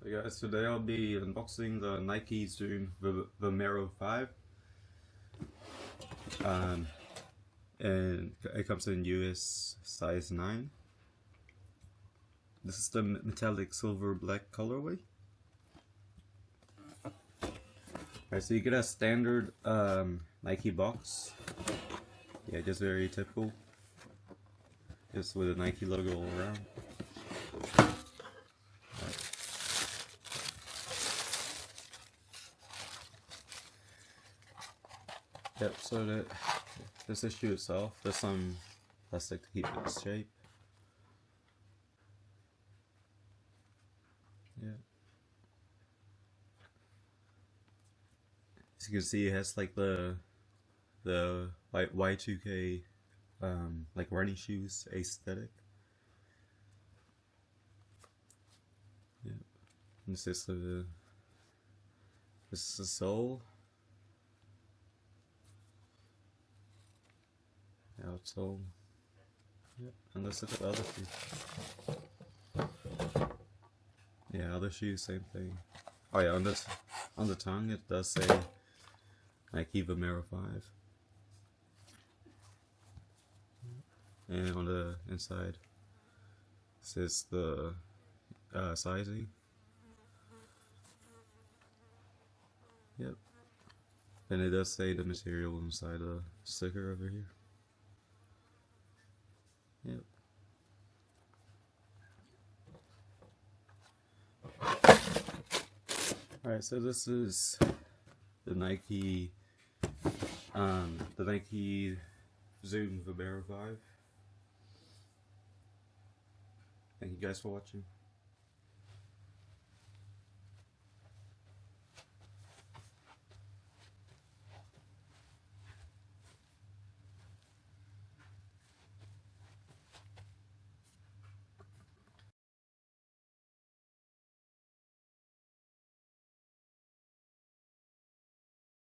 Hey guys, today I'll be unboxing the Nike Zoom Vomero 5. And it comes in US size 9. This is the metallic silver black colorway. Alright, so you get a standard Nike box. Yeah, just very typical. Just with a Nike logo all around. Yep, so this issue itself, there's some plastic to keep its shape. Yeah. As you can see, it has like the Y2K like running shoes aesthetic. Yeah. And this is the sole. Outsole. Yeah, and this is the other shoe. Yeah, other shoes, same thing. Oh yeah, on the tongue it does say Nike Vomero 5. And on the inside it says the sizing. Yep. And it does say the material inside the sticker over here. Yep. Alright, so this is the Nike Zoom Vomero 5. Thank you guys for watching.